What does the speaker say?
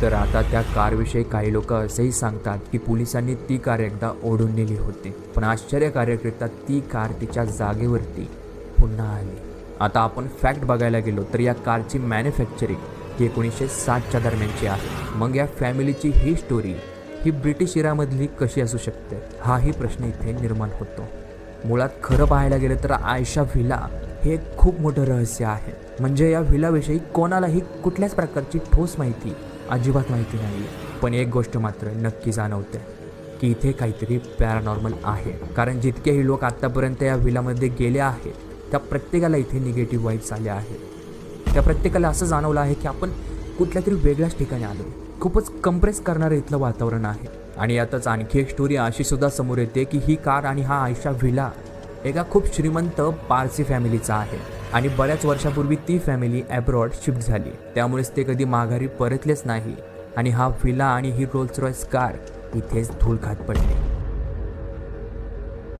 तर आता त्या कारविषयी काही लोक असेही सांगतात की पोलिसांनी ती कार एकदा ओढून नेली होती, पण आश्चर्यकारकरित्या ती कार तिच्या जागेवरती पुन्हा आली. आता आपण फॅक्ट बघायला गेलो तर या कारची मॅन्युफॅक्चरिंग ही 1960च्या दरम्यानची आहे. मग या फॅमिलीची ही स्टोरी ही ब्रिटिश इरामधली कशी असू शकते, हाही प्रश्न इथे निर्माण होतो. मुळात खरं पाहायला गेलं तर आयशा व्हिला हे एक खूप मोठं रहस्य आहे. म्हणजे या व्हिलाविषयी कोणालाही कुठल्याच प्रकारची ठोस माहिती अजिबात माहिती नाही. पण एक गोष्ट मात्र नक्की जाणवते की इथे काहीतरी पॅरानॉर्मल आहे. कारण जितकेही लोक आत्तापर्यंत या व्हिलामध्ये गेले आहेत त्या प्रत्येकाला इथे निगेटिव्ह वाईब्स आल्या आहेत. त्या प्रत्येकाला असं जाणवलं आहे की आपण कुठल्या तरी वेगळ्याच ठिकाणी आलो. खूपच कंप्रेस करणारं इथलं वातावरण आहे. आणि यातच आणखी एक स्टोरी अशी सुद्धा समोर येते की ही कार आणि हा आयशा व्हिला एका खूप श्रीमंत पारसी फॅमिलीचा आहे आणि बऱ्याच वर्षापूर्वी ती फॅमिली अब्रॉड शिफ्ट झाली. त्यामुळेच ते कधी माघारी परतलेच नाही आणि हा व्हिला आणि ही रोल्स रॉयस कार इथेच धूळ खात पडली.